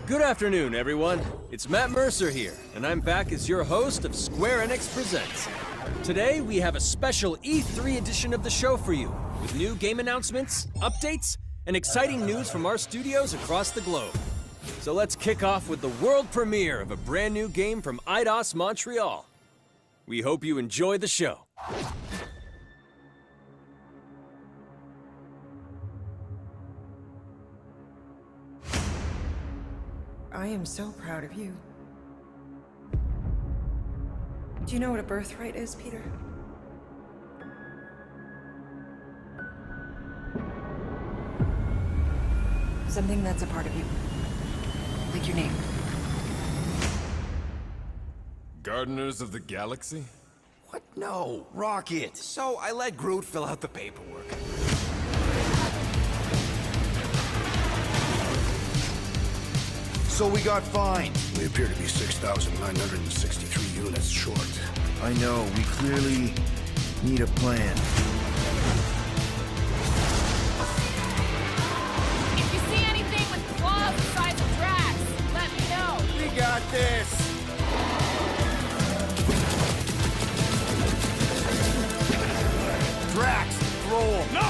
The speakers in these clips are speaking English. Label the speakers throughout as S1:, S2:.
S1: Good afternoon, everyone. It's Matt Mercer here, and I'm back as your host of Square-Enix Presents. Today, we have a special E3 edition of the show for you, with new game announcements, updates, and exciting news from our studios across the globe. So let's kick off with the world premiere of a brand new game from Eidos Montreal. We hope you enjoy the show.
S2: I am so proud of you. Do you know what a birthright is, Peter? Something that's a part of you. Like your name.
S3: Gardeners of the Galaxy?
S4: What? No, Rocket. So I let Groot fill out the paperwork.
S5: So we got fined. We appear to be 6,963 units short. I know, we clearly need a plan.
S6: If you see anything with claws the size of Drax, let me know.
S4: We got this. Drax, throw him. No!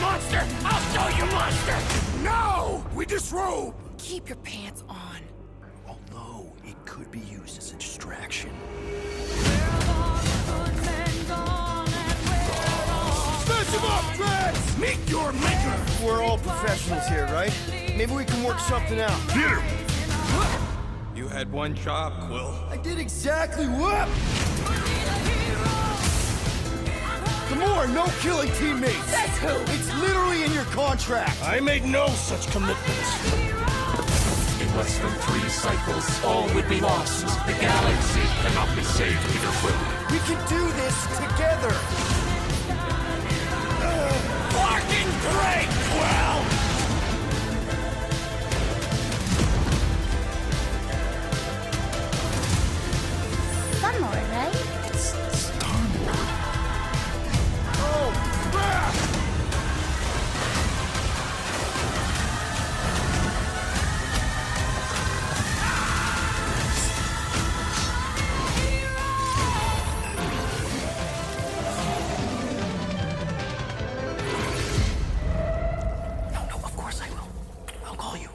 S4: Monster! I'll show you, monster! No! We disrobe!
S2: Keep your pants on.
S5: Although, it could be used as a distraction.
S4: Smash him up, Drax! Meet your maker!
S5: We're all professionals here, right? Maybe we can work something out.
S4: Peter!
S3: You had one job, Quill.
S5: I did exactly what? Gamora, no killing teammates!
S2: That's who!
S5: It's literally in your contract!
S4: I made no such commitments.
S7: In less than 3 cycles, all would be lost. The galaxy cannot be saved, Peter Quill.
S5: We can do this together!
S4: Fucking great, Quill!
S6: Star-Lord, right?
S4: Oh, crap!
S5: No, of course I will. I'll call you.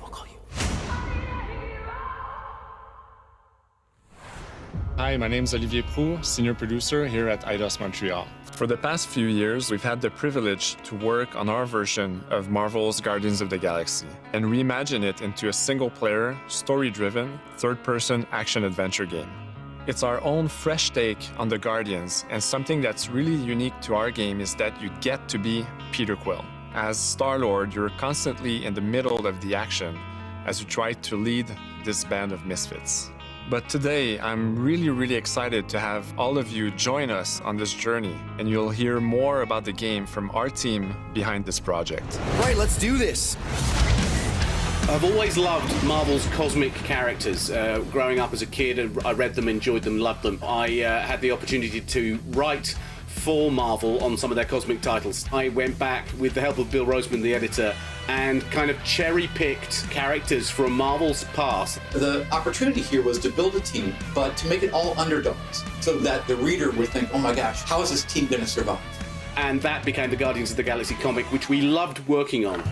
S8: Hi, my name is Olivier Proux, senior producer here at Eidos Montreal. For the past few years, we've had the privilege to work on our version of Marvel's Guardians of the Galaxy and reimagine it into a single-player, story-driven, third-person action-adventure game. It's our own fresh take on the Guardians, and something that's really unique to our game is that you get to be Peter Quill. As Star-Lord, you're constantly in the middle of the action as you try to lead this band of misfits. But today, I'm really excited to have all of you join us on this journey, and you'll hear more about the game from our team behind this project.
S5: Right, let's do this!
S9: I've always loved Marvel's cosmic characters. Growing up as a kid, I read them, enjoyed them, loved them. I had the opportunity to write for Marvel on some of their cosmic titles. I went back with the help of Bill Roseman, the editor, and kind of cherry-picked characters from Marvel's past.
S10: The opportunity here was to build a team, but to make it all underdogs, so that the reader would think, oh my gosh, how is this team going to survive?
S9: And that became the Guardians of the Galaxy comic, which we loved working on.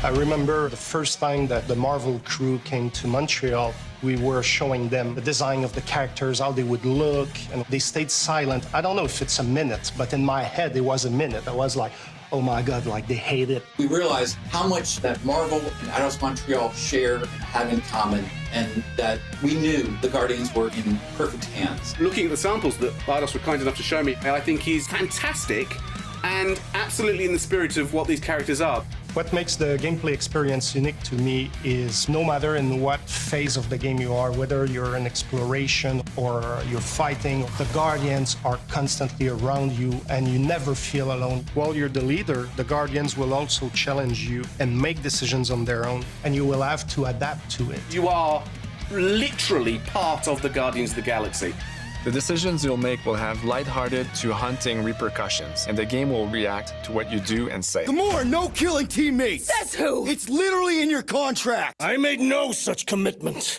S11: I remember the first time that the Marvel crew came to Montreal, we were showing them the design of the characters, how they would look, and they stayed silent. I don't know if it's a minute, but in my head, it was a minute. I was like, oh my God, like they hate it.
S10: We realized how much that Marvel and Eidos Montreal share and have in common, and that we knew the Guardians were in perfect hands.
S9: Looking at the samples that Eidos were kind enough to show me, I think he's fantastic and absolutely in the spirit of what these characters are.
S11: What makes the gameplay experience unique to me is no matter in what phase of the game you are, whether you're in exploration or you're fighting, the Guardians are constantly around you and you never feel alone. While you're the leader, the Guardians will also challenge you and make decisions on their own, and you will have to adapt to it.
S9: You are literally part of the Guardians of the Galaxy.
S8: The decisions you'll make will have lighthearted to haunting repercussions, and the game will react to what you do and say.
S5: Gamora, no killing teammates!
S6: Says who?
S5: It's literally in your contract!
S11: I made no such commitment.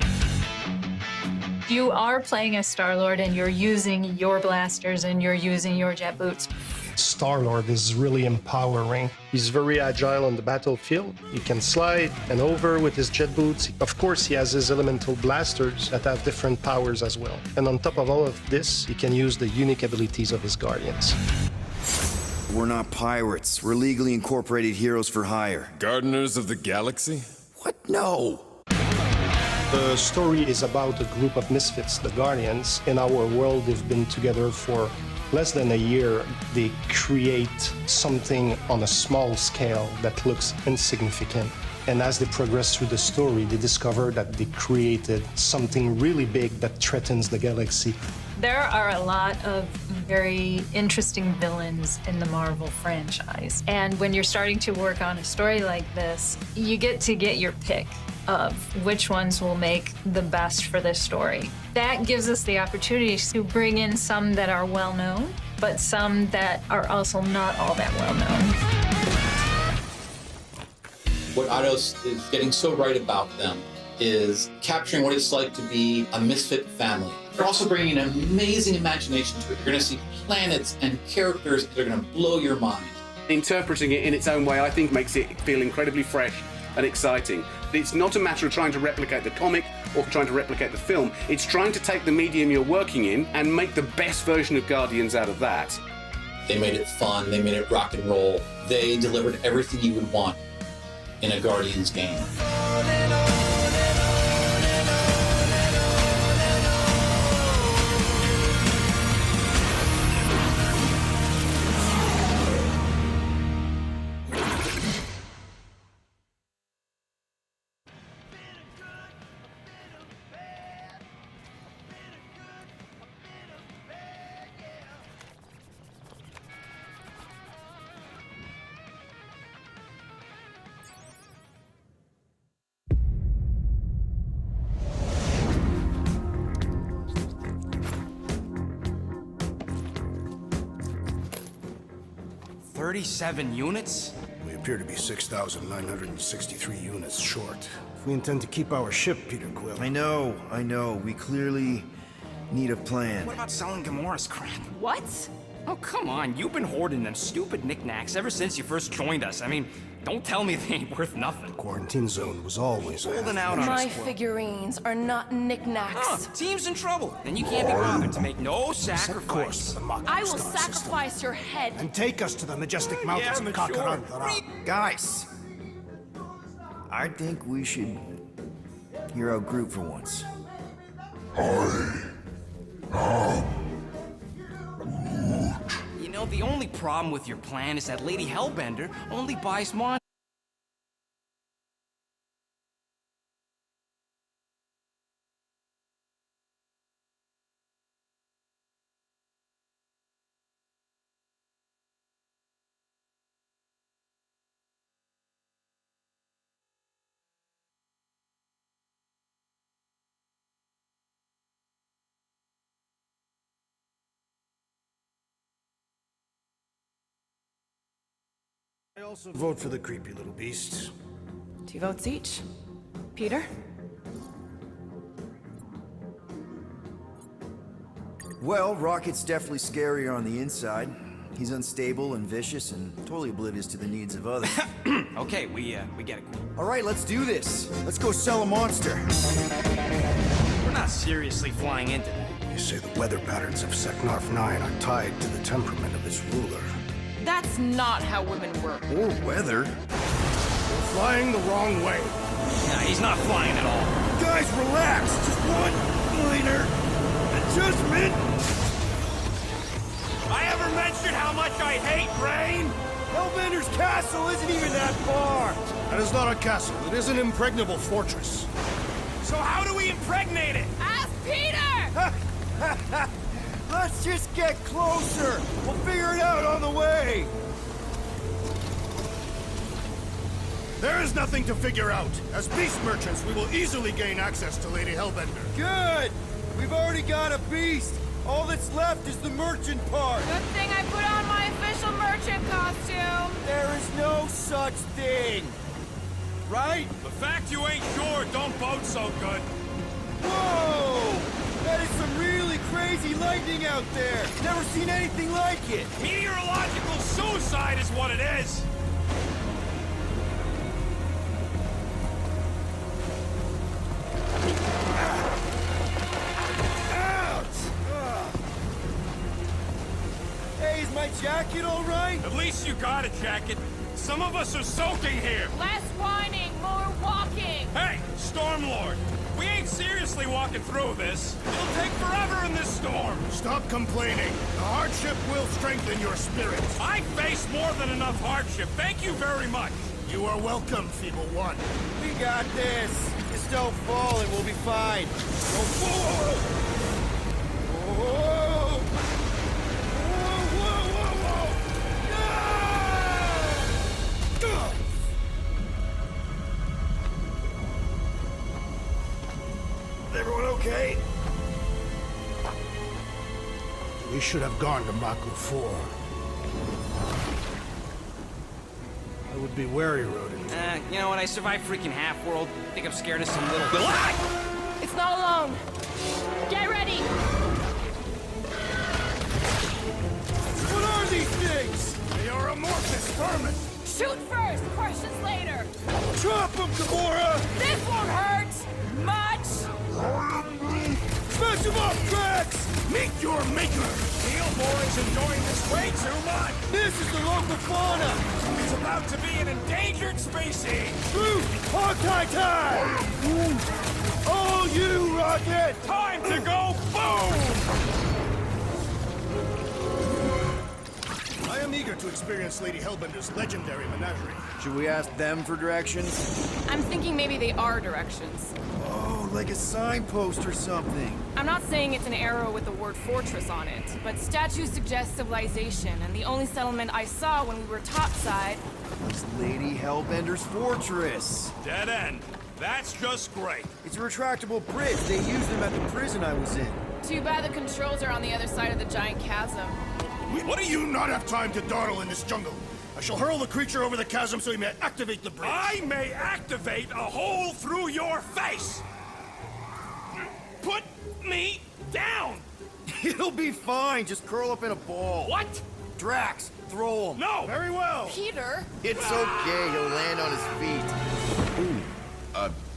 S12: You are playing as Star-Lord and you're using your blasters and you're using your jet boots.
S11: Star-Lord is really empowering. He's very agile on the battlefield. He can slide and over with his jet boots. Of course, he has his elemental blasters that have different powers as well. And on top of all of this, he can use the unique abilities of his Guardians.
S5: We're not pirates. We're legally incorporated heroes for hire.
S3: Gardeners of the Galaxy?
S5: What? No!
S11: The story is about a group of misfits, the Guardians. In our world, they've been together for less than a year. They create something on a small scale that looks insignificant. And as they progress through the story, they discover that they created something really big that threatens the galaxy.
S12: There are a lot of very interesting villains in the Marvel franchise. And when you're starting to work on a story like this, you get to get your pick of which ones will make the best for this story. That gives us the opportunity to bring in some that are well known, but some that are also not all that well known.
S10: What Eidos is getting so right about them is capturing what it's like to be a misfit family. They're also bringing an amazing imagination to it. You're going to see planets and characters that are going to blow your mind.
S9: Interpreting it in its own way, I think, makes it feel incredibly fresh and exciting. It's not a matter of trying to replicate the comic or trying to replicate the film. It's trying to take the medium you're working in and make the best version of Guardians out of that.
S10: They made it fun. They made it rock and roll. They delivered everything you would want in a Guardians game.
S4: $37 units?
S5: We appear to be 6,963 units short. If we intend to keep our ship, Peter Quill. I know. We clearly need a plan.
S4: What about selling Gamora's crap?
S6: What?
S13: Oh, come on. You've been hoarding them stupid knickknacks ever since you first joined us. I mean, don't tell me they ain't worth nothing.
S5: Quarantine zone was always
S13: holding out on
S6: My
S13: us, Quill.
S6: figurines are not knickknacks.
S13: Team's in trouble. Then you can't be bothered to make no sacrifice.
S6: I will sacrifice your head.
S5: And take us to the majestic mountains of Kakarandara. Guys, I think we should hear out Groot for once.
S13: You know, the only problem with your plan is that Lady Hellbender only buys monsters.
S5: I also vote for the creepy little beasts.
S2: 2 votes each. Peter?
S14: Well, Rocket's definitely scarier on the inside. He's unstable and vicious and totally oblivious to the needs of others.
S13: Okay, we get it.
S14: All right, let's do this. Let's go sell a monster.
S13: We're not seriously flying into that.
S5: You say the weather patterns of Seknarf 9 are tied to the temperament of its ruler.
S6: That's not how women work.
S14: Or weather.
S5: We're flying the wrong way.
S13: Nah, he's not flying at all.
S5: Guys, relax. Just one minor adjustment.
S13: I ever mentioned how much I hate rain?
S5: Hellbender's castle isn't even that far. That is not a castle. It is an impregnable fortress.
S13: So how do we impregnate it?
S6: Ask Peter!
S14: Let's just get closer. We'll figure it out on the way.
S5: There is nothing to figure out. As beast merchants, we will easily gain access to Lady Hellbender.
S14: Good. We've already got a beast.
S5: All that's left is the merchant part.
S6: Good thing I put on my official merchant costume.
S5: There is no such thing. Right?
S7: The fact you ain't sure don't bode so good.
S5: Whoa! That is some really crazy lightning out there. Never seen anything like it.
S7: Meteorological suicide is what it is.
S5: Hey, is my jacket all right?
S7: At least you got a jacket. Some of us are soaking here.
S6: Less whining, more walking.
S7: Hey, Stormlord. We ain't seriously walking through this. It'll take forever in this storm.
S5: Stop complaining. The hardship will strengthen your spirits.
S7: I face more than enough hardship. Thank you very much.
S5: You are welcome, Feeble One. We got this. Just don't fall and we'll be fine. Whoa, whoa, whoa. Everyone okay? We should have gone to Maku 4. I would be wary, Rodin.
S13: You know what? I survived freaking Half-World. I think I'm scared of some little...
S6: It's not alone. Get ready.
S5: What are these things? They are amorphous vermin.
S6: Shoot first, questions later.
S5: Chop them, Gamora!
S6: This won't hurt much.
S5: Smash them up, Drax! Meet your maker!
S7: Boy's enjoying this way too much.
S5: This is the local fauna!
S7: It's about to be an endangered species.
S5: Groot! Hawkeye time! Oh, you, Rocket!
S7: Time to go boom!
S5: I am eager to experience Lady Hellbender's legendary menagerie.
S14: Should we ask them for directions?
S6: I'm thinking maybe they are directions.
S14: Oh, like a signpost or something.
S6: I'm not saying it's an arrow with the word fortress on it, but statues suggest civilization, and the only settlement I saw when we were topside
S14: It's Lady Hellbender's fortress.
S7: Dead end. That's just great.
S14: It's a retractable bridge. They used them at the prison I was in.
S6: Too bad the controls are on the other side of the giant chasm.
S5: What do you not have time to dawdle in this jungle? I shall hurl the creature over the chasm so he may activate the bridge.
S7: I may activate a hole through your face. Put me down.
S14: It'll be fine. Just curl up in a ball.
S7: What?
S14: Drax, throw him.
S7: No.
S5: Very well.
S6: Peter?
S14: It's okay. He'll land on his feet. Ooh.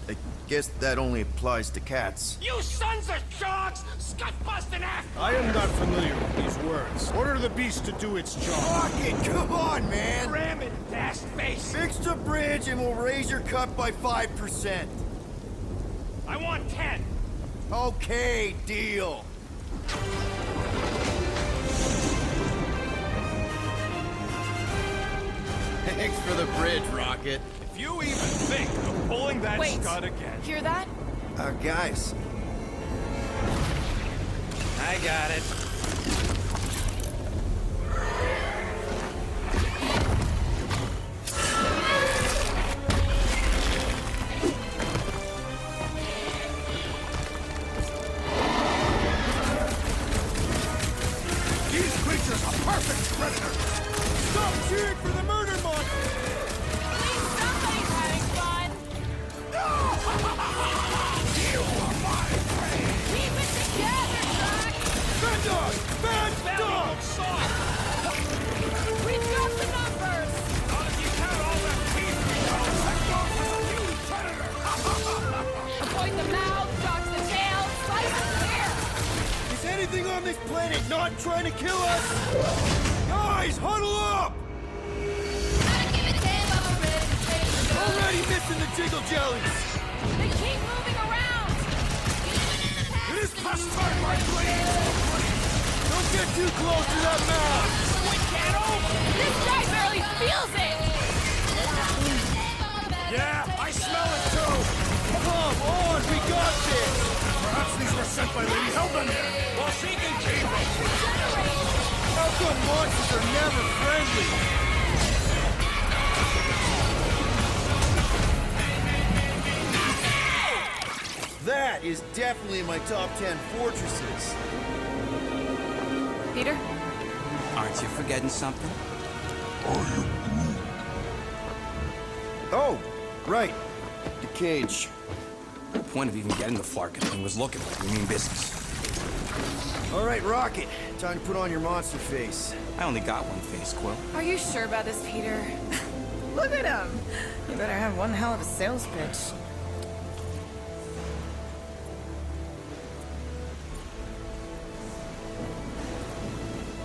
S14: I guess that only applies to cats.
S7: You sons of dogs! Scut-busting ass!
S5: I am not familiar with these words. Order the beast to do its job.
S14: Rocket, come on, man!
S7: Ram it, ass face!
S14: Fix the bridge and we'll raise your cut by 5%.
S7: I want 10.
S14: Okay, deal. Thanks for the bridge, Rocket.
S7: If you even think of pulling that
S6: Wait.
S7: scud again...
S6: Hear that?
S14: Guys.
S13: I got it.
S5: These creatures are perfect predators. Stop cheering for the murder monster!
S6: At least somebody's having fun.
S5: You are my friend!
S6: Keep it together, Doc!
S5: Bad dog! Bad dog!
S6: We've got the numbers!
S7: Not if you count all that teeth we know.
S5: That dog is a huge predator!
S6: Avoid the mouth, dodge the tail, slice the hair!
S5: Is anything on this planet not trying to kill us? Guys, huddle up! Already missing the jiggle jellies!
S6: They keep moving around!
S5: It is past time, my blade! Don't get too close to that mouth!
S6: This guy barely feels it!
S7: Yeah, I smell it too!
S5: Come on, we got this! Perhaps these were sent by Lady Hellbender!
S7: Well, she can keep them!
S5: How come monsters are never friendly? That is definitely in my top 10 fortresses.
S6: Peter?
S13: Aren't you forgetting something?
S14: Oh, right. The cage.
S13: The point of even getting the Flarkin thing was looking like we mean business.
S14: All right, Rocket. Time to put on your monster face.
S13: I only got one face, Quill.
S6: Are you sure about this, Peter? Look at him. You better have one hell of a sales pitch.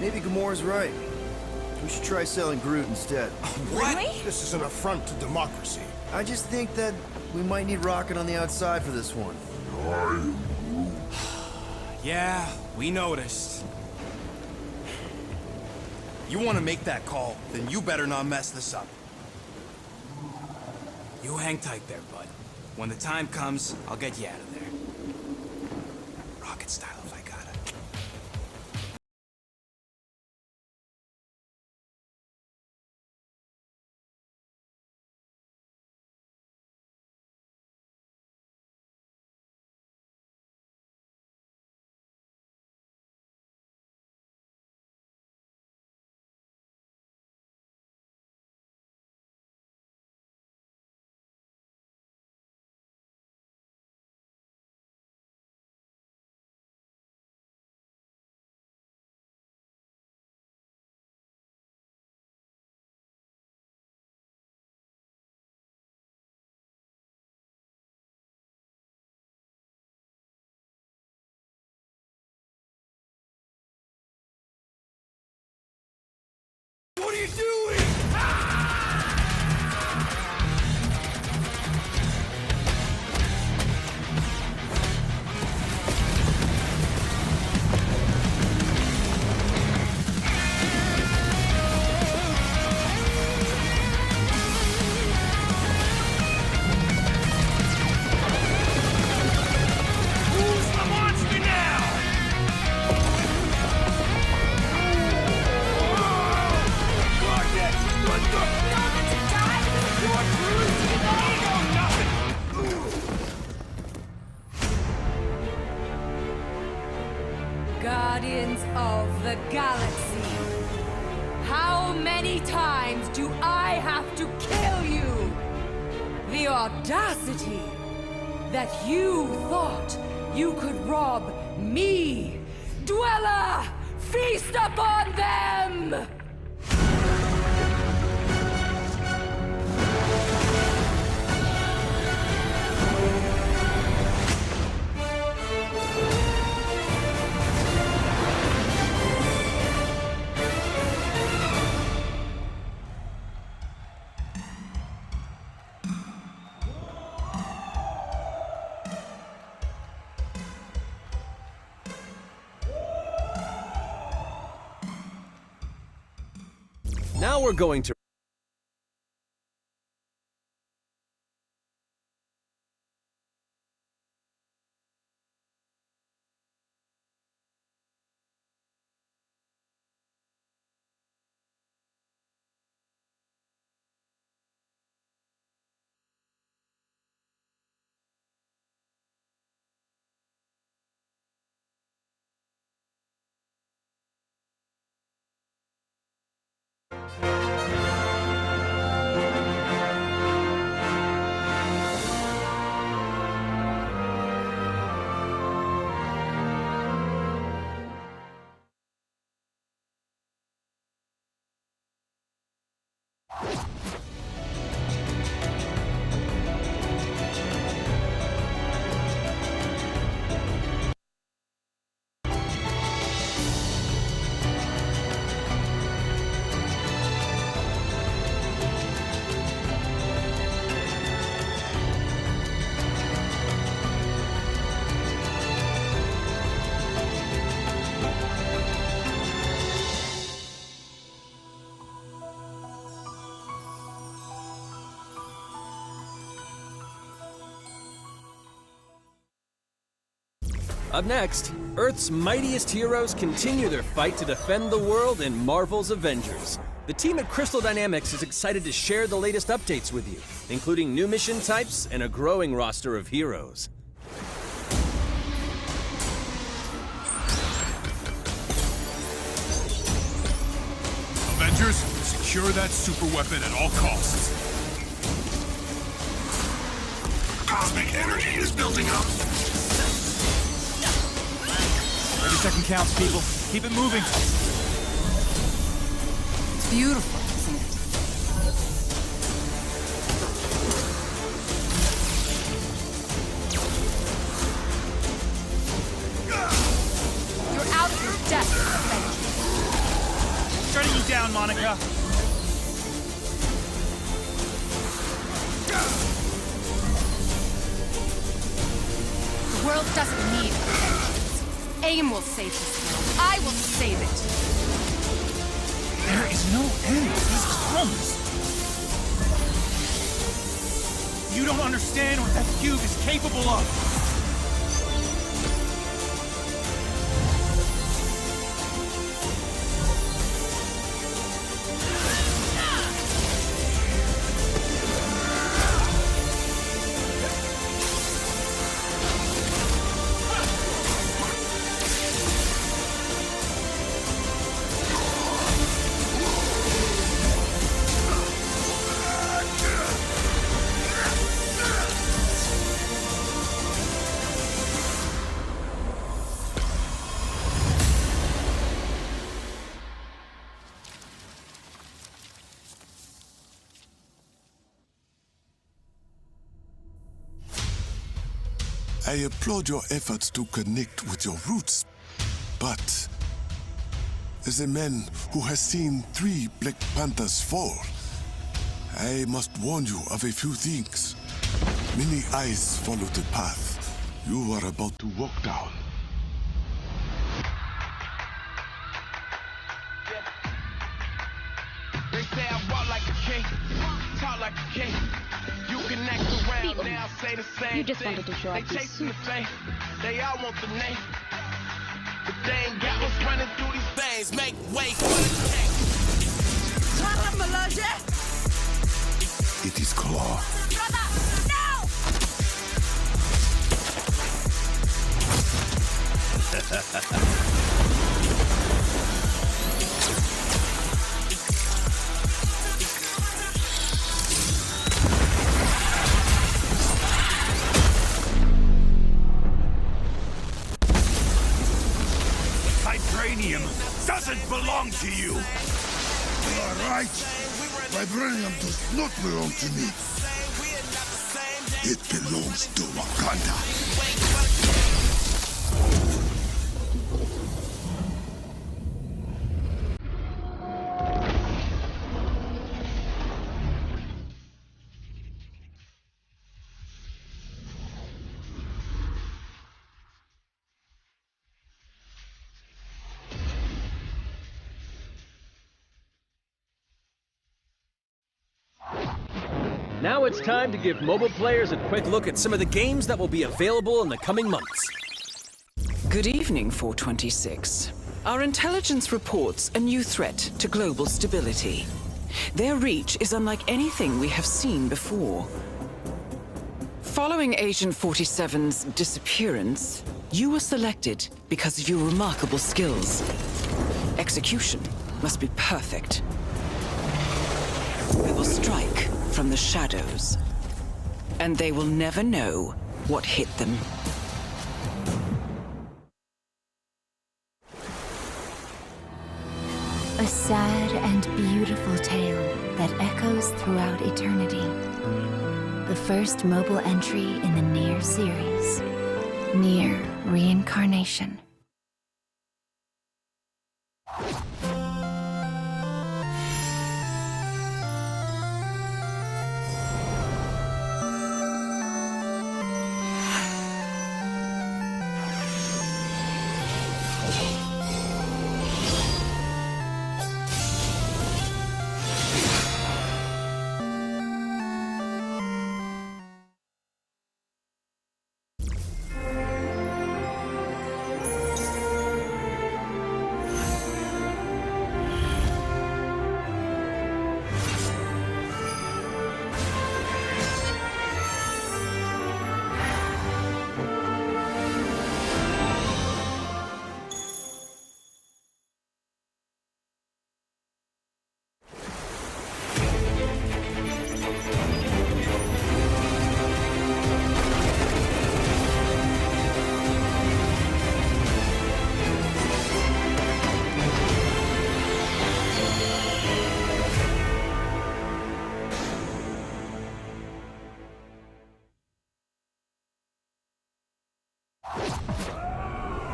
S14: Maybe Gamora's right. We should try selling Groot instead.
S6: Really?
S5: This is an affront to democracy.
S14: I just think that we might need Rocket on the outside for this one.
S4: Yeah, we noticed. You want to make that call, then you better not mess this up.
S13: You hang tight there, bud. When the time comes, I'll get you out of there. Rocket style if I gotta.
S4: What are you doing? Who's the monster now?
S2: Guardians of the Galaxy. How many times do I have to kill you? The audacity that you thought you could rob me, Dweller! Feast upon them!
S1: Now we're going to Up next, Earth's mightiest heroes continue their fight to defend the world in Marvel's Avengers. The team at Crystal Dynamics is excited to share the latest updates with you, including new mission types and a growing roster of heroes.
S15: Rangers, secure that super weapon at all costs.
S16: Cosmic energy is building up.
S17: Every second counts, people. Keep it moving.
S2: It's beautiful, isn't it?
S6: You're out of your depth, Avengers.
S17: Shutting you down, Monica.
S6: The world doesn't need vengeance. AIM will save this world. I will save it.
S17: There is no end to these crumbs. You don't understand what that cube is capable of.
S16: I applaud your efforts to connect with your roots, but as a man who has seen 3 Black Panthers fall, I must warn you of a few things. Many eyes follow the path you are about to walk down.
S18: They say I walk like a king, talk like a king. You can act around now, say the same.
S19: You just wanted to show off your suit.
S18: They all want the name, but they ain't got what's running through these veins. Make way for the king.
S16: It is Claw.
S18: Brother, no!
S16: Vibranium doesn't belong to you!
S20: You are right. Vibranium does not belong to me. It belongs to Wakanda.
S1: Now it's time to give mobile players a quick look at some of the games that will be available in the coming months.
S21: Good evening, 426. Our intelligence reports a new threat to global stability. Their reach is unlike anything we have seen before. Following Agent 47's disappearance, you were selected because of your remarkable skills. Execution must be perfect. We will strike from the shadows, and they will never know what hit them.
S19: A sad and beautiful tale that echoes throughout eternity. The first mobile entry in the Nier series. Nier Reincarnation.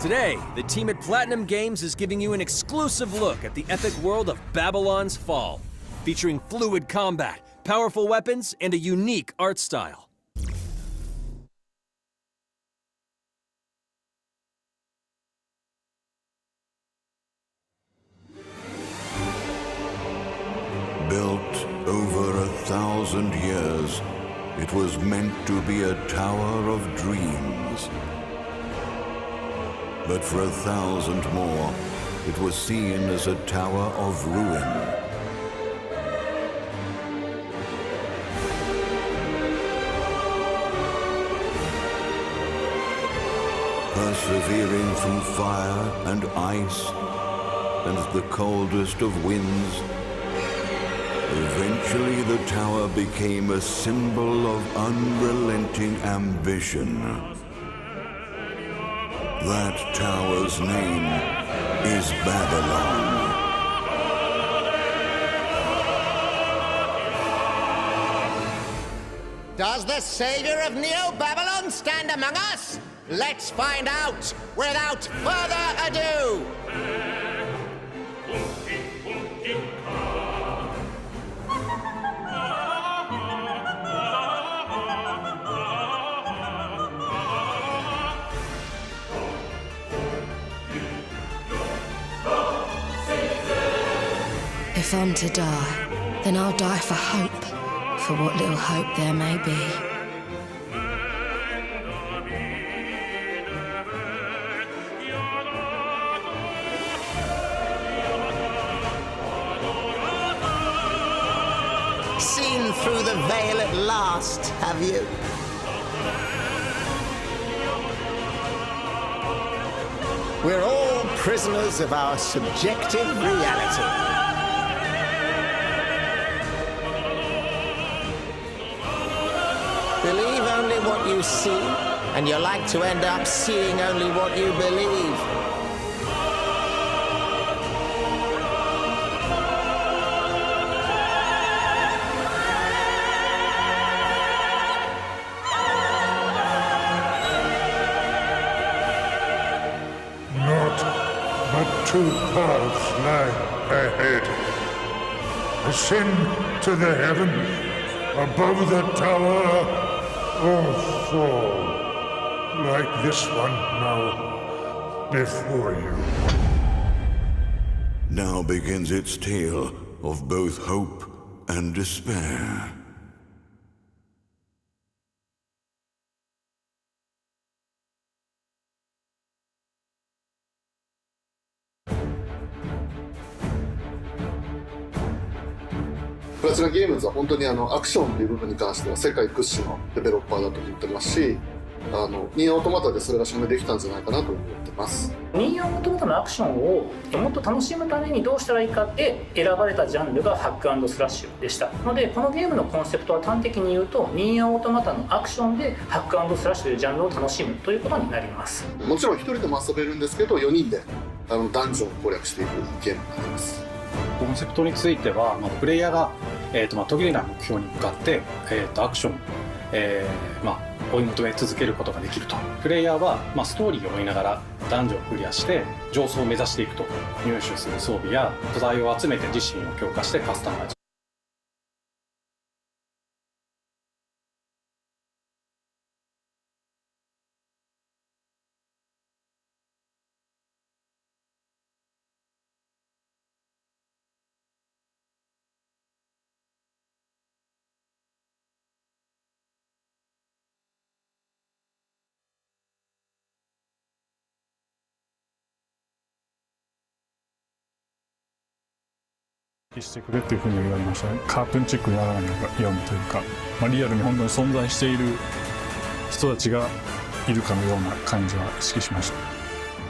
S1: Today, the team at Platinum Games is giving you an exclusive look at the epic world of Babylon's Fall, featuring fluid combat, powerful weapons, and a unique art style.
S8: Built over 1,000 years, it was meant to be a tower of dreams. But for 1,000 more, it was seen as a tower of ruin. Persevering through fire and ice and the coldest of winds, eventually the tower became a symbol of unrelenting ambition. That tower's name is Babylon.
S22: Does the savior of Neo-Babylon stand among us? Let's find out without further ado!
S23: If I'm to die, then I'll die for hope, for what little hope there may be.
S22: Seen through the veil at last, have you? We're all prisoners of our subjective reality. Believe only what you see, and you're like to end up seeing only what you believe.
S20: Naught but two paths lie ahead. Ascend to the heavens above the tower, or fall like this one now before you.
S8: Now begins its tale of both hope and despair.
S24: プラチナゲームズは本当にアクションという部分に関しては世界屈指のデベロッパーだと思ってますし、ニーオートマタでそれが証明できたんじゃないかなと思ってます。
S25: ニーオートマタのアクションをもっと楽しむためにどうしたらいいかって選ばれたジャンルがハック&スラッシュでしたので、このゲームのコンセプトは端的に言うとニーオートマタのアクションでハック&スラッシュというジャンルを楽しむということになります。
S24: もちろん1人でも遊べるんですけど、4人でダンジョンを攻略していくゲームになります。
S26: コンセプトについては、プレイヤーが、途切れない目標に向かって、アクション、追い求め続けることができると。プレイヤーは、ストーリーを追いながらダンジョンをクリアして上層を目指していくと。入手する装備や素材を集めて自身を強化してカスタマイズ。
S27: してくれっていうふうに言われましたね。カートゥーンチックにならないようにというか、リアルに本当に存在している人たちがいるかのような感じは意識しました。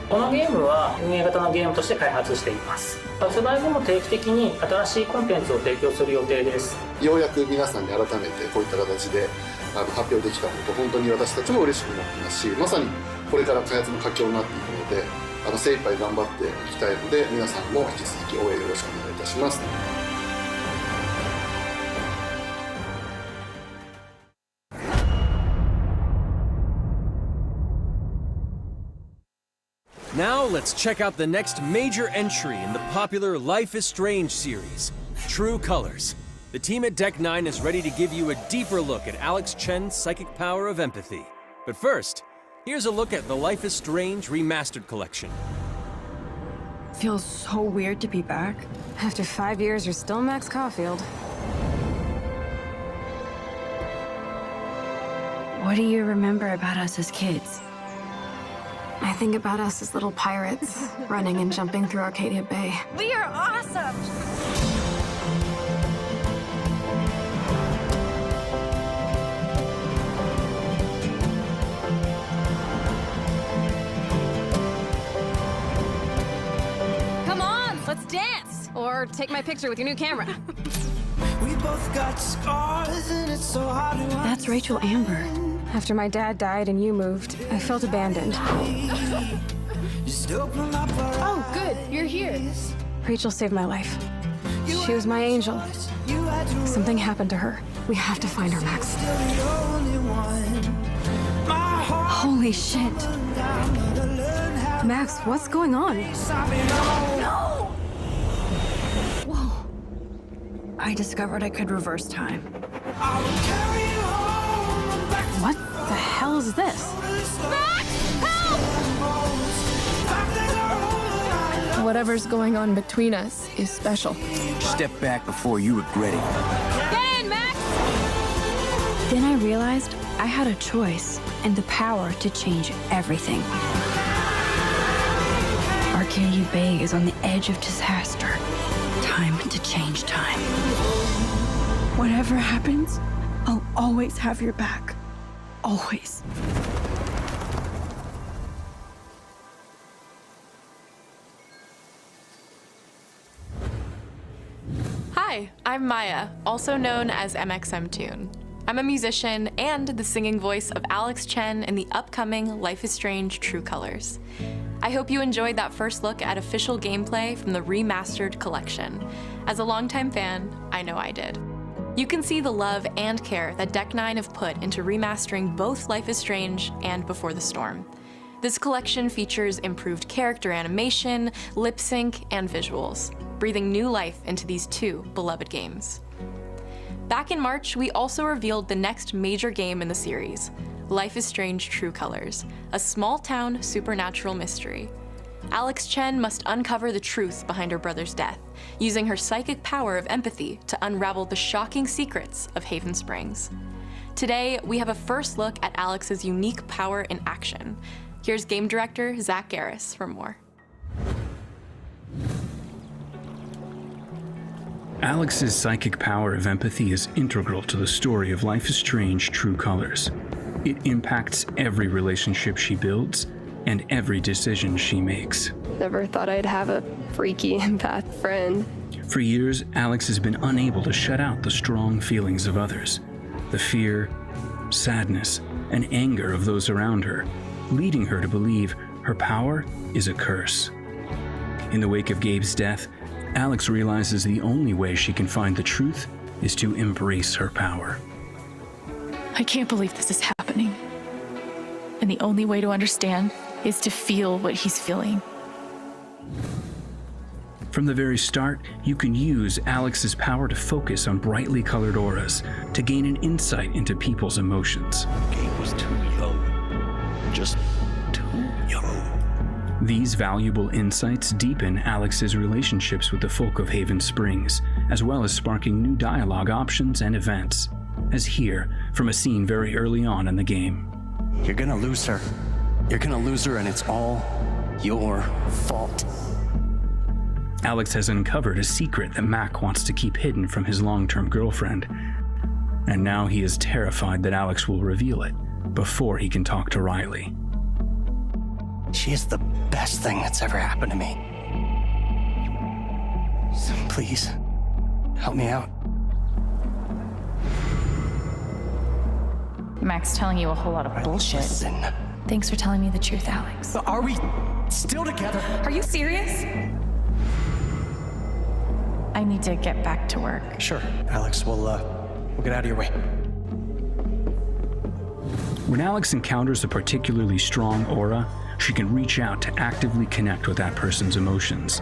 S25: このゲームは運営型のゲームとして開発しています。発売後も定期的に新しいコンテンツを提供する予定です。
S24: ようやく皆さんに改めてこういった形で発表できたこと、本当に私たちも嬉しく思ってますし、まさにこれから開発の佳境になっていくので、精一杯頑張っていきたいので、皆さんも引き続き応援よろしくお願いいたします。
S1: Now let's check out the next major entry in the popular Life is Strange series, True Colors. The team at Deck 9 is ready to give you a deeper look at Alex Chen's psychic power of empathy. But first, here's a look at the Life is Strange Remastered Collection.
S2: Feels so weird to be back. After 5 years, you're still Max Caulfield.
S23: What do you remember about us as kids?
S2: I think about us as little pirates, running and jumping through Arcadia Bay.
S23: We are awesome!
S6: Come on, let's dance! Or take my picture with your new camera.
S23: We both got scars and it's so hard to
S2: That's Rachel Amber. After my dad died and you moved, I felt abandoned.
S6: Oh, good, you're here.
S2: Rachel saved my life. She was my angel. Something happened to her. We have to find her, Max. Holy shit. Max, what's going on?
S23: No! Whoa. I discovered I could reverse time.
S2: What the hell is this?
S6: Whatever's going on between us is special.
S4: Step back before you regret it.
S6: Get in, Max!
S23: Then I realized I had a choice and the power to change everything. Arcadia Bay is on the edge of disaster. Time to change time. Whatever happens, I'll always have your back. Always.
S3: Hi, I'm Maya, also known as MXMTune. I'm a musician and the singing voice of Alex Chen in the upcoming Life is Strange True Colors. I hope you enjoyed that first look at official gameplay from the remastered collection. As a longtime fan, I know I did. You can see the love and care that Deck 9 have put into remastering both Life is Strange and Before the Storm. This collection features improved character animation, lip sync, and visuals, breathing new life into these two beloved games. Back in March, we also revealed the next major game in the series, Life is Strange True Colors, a small-town supernatural mystery. Alex Chen must uncover the truth behind her brother's death, using her psychic power of empathy to unravel the shocking secrets of Haven Springs. Today, we have a first look at Alex's unique power in action. Here's game director Zach Garris for more.
S5: Alex's psychic power of empathy is integral to the story of Life is Strange True Colors. It impacts every relationship she builds and every decision she makes.
S7: Never thought I'd have a freaky empath friend.
S5: For years, Alex has been unable to shut out the strong feelings of others, the fear, sadness, and anger of those around her, leading her to believe her power is a curse. In the wake of Gabe's death, Alex realizes the only way she can find the truth is to embrace her power.
S9: I can't believe this is happening. And the only way to understand is to feel what he's feeling.
S5: From the very start, you can use Alex's power to focus on brightly colored auras to gain an insight into people's emotions.
S10: Gabe was too young. Just too young.
S5: These valuable insights deepen Alex's relationships with the folk of Haven Springs, as well as sparking new dialogue options and events, as here from a scene very early on in the game.
S10: You're gonna lose her. You're gonna lose her, and it's all your fault.
S5: Alex has uncovered a secret that Mac wants to keep hidden from his long-term girlfriend, and now he is terrified that Alex will reveal it before he can talk to Riley.
S10: She is the best thing that's ever happened to me. So please, help me out.
S9: Mac's telling you a whole lot of bullshit.
S10: Listen.
S9: Thanks for telling me the truth, Alex.
S10: Are we still together?
S9: Are you serious? I need to get back to work.
S10: Sure, Alex, we'll get out of your way.
S5: When Alex encounters a particularly strong aura, she can reach out to actively connect with that person's emotions.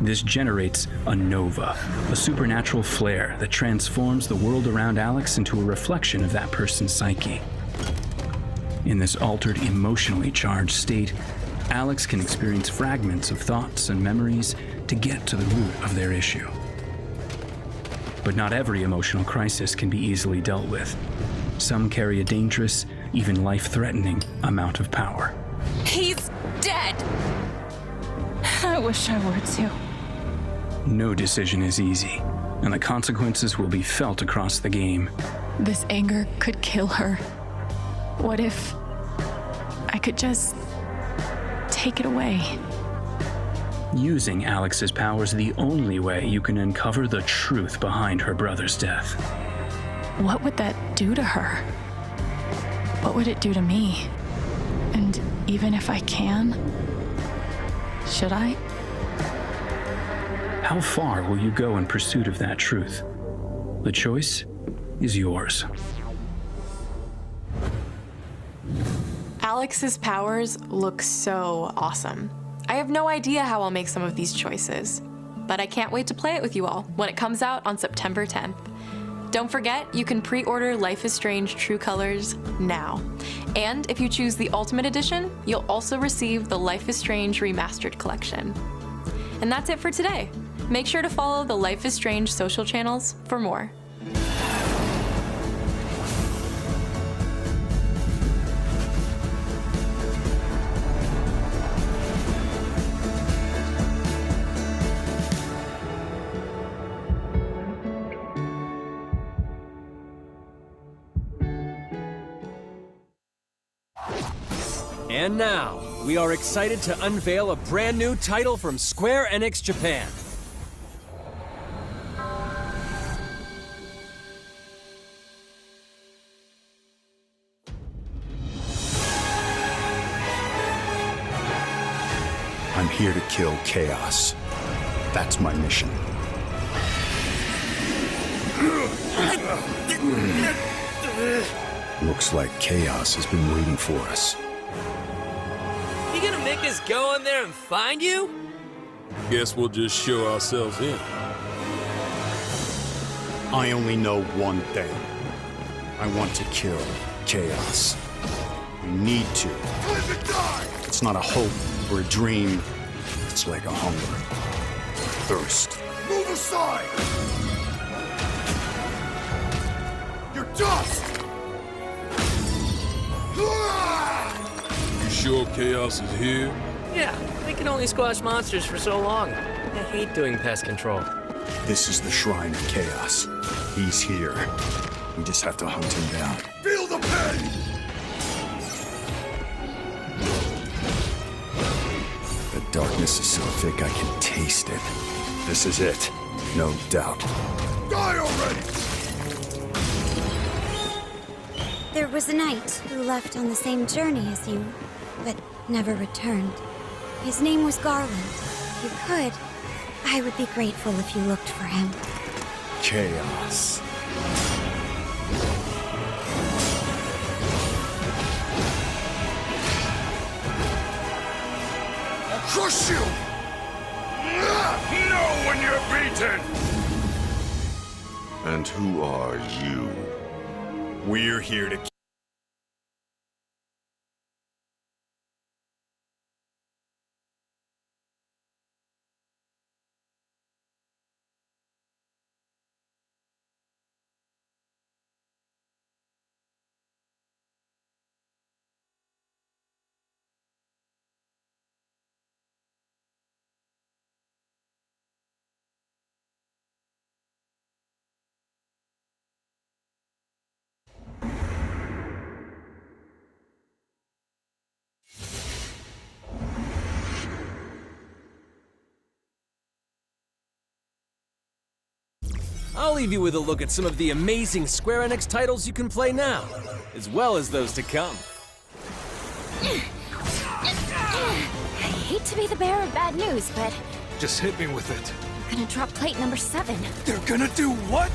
S5: This generates a nova, a supernatural flare that transforms the world around Alex into a reflection of that person's psyche. In this altered, emotionally charged state, Alex can experience fragments of thoughts and memories to get to the root of their issue. But not every emotional crisis can be easily dealt with. Some carry a dangerous, even life-threatening amount of power.
S23: He's dead! I wish I were too.
S5: No decision is easy, and the consequences will be felt across the game.
S9: This anger could kill her. What if I could just take it away?
S5: Using Alex's power is the only way you can uncover the truth behind her brother's death.
S9: What would that do to her? What would it do to me? And even if I can, should I?
S5: How far will you go in pursuit of that truth? The choice is yours.
S3: Alex's powers look so awesome. I have no idea how I'll make some of these choices, but I can't wait to play it with you all when it comes out on September 10th. Don't forget, you can pre-order Life is Strange True Colors now. And if you choose the Ultimate Edition, you'll also receive the Life is Strange Remastered Collection. And that's it for today. Make sure to follow the Life is Strange social channels for more.
S1: And now, we are excited to unveil a brand new title from Square-Enix Japan.
S11: I'm here to kill Chaos. That's my mission. Looks like Chaos has been waiting for us.
S12: You gonna make us go in there and find you?
S13: Guess we'll just show ourselves in.
S11: I only know one thing. I want to kill Chaos. We need to. It's not a hope or a dream. It's like a hunger. Thirst.
S20: Move aside! You're dust!
S13: You sure Chaos is here?
S12: Yeah, we can only squash monsters for so long. I hate doing pest control.
S11: This is the Shrine of Chaos. He's here. We just have to hunt him down.
S20: Feel the pain!
S11: The darkness is so thick I can taste it. This is it. No doubt.
S20: Die already!
S19: There was a knight who left on the same journey as you, but never returned. His name was Garland. If you could, I would be grateful if you looked for him.
S11: Chaos.
S20: I'll crush you! Know when you're beaten!
S11: And who are you? We're here to
S1: I'll leave you with a look at some of the amazing Square-Enix titles you can play now, as well as those to come.
S19: I hate to be the bearer of bad news, but
S13: Just hit me with it.
S19: I'm gonna drop plate number 7.
S13: They're gonna do what?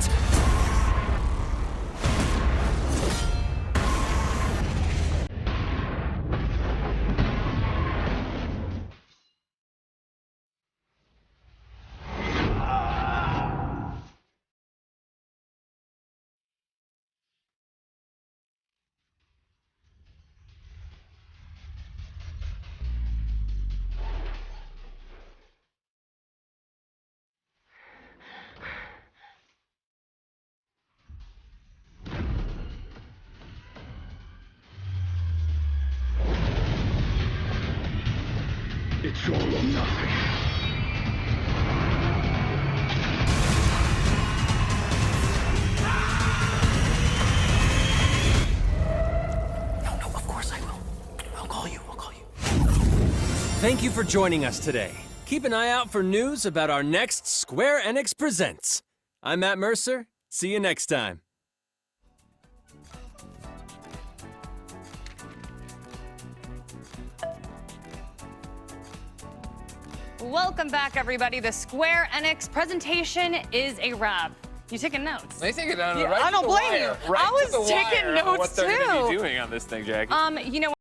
S1: Thank you for joining us today. Keep an eye out for news about our next Square-Enix Presents. I'm Matt Mercer. See you next time.
S14: Welcome back, everybody. The Square-Enix presentation is a wrap. You taking notes?
S15: They take it down
S14: Yeah,
S15: right
S14: I
S15: to
S14: don't
S15: the
S14: blame
S15: wire,
S14: you.
S15: right
S14: I
S15: to the
S14: was taking
S15: wire
S14: notes
S15: what they're gonna
S14: too.
S15: be doing on this thing, Jackie.
S14: You know.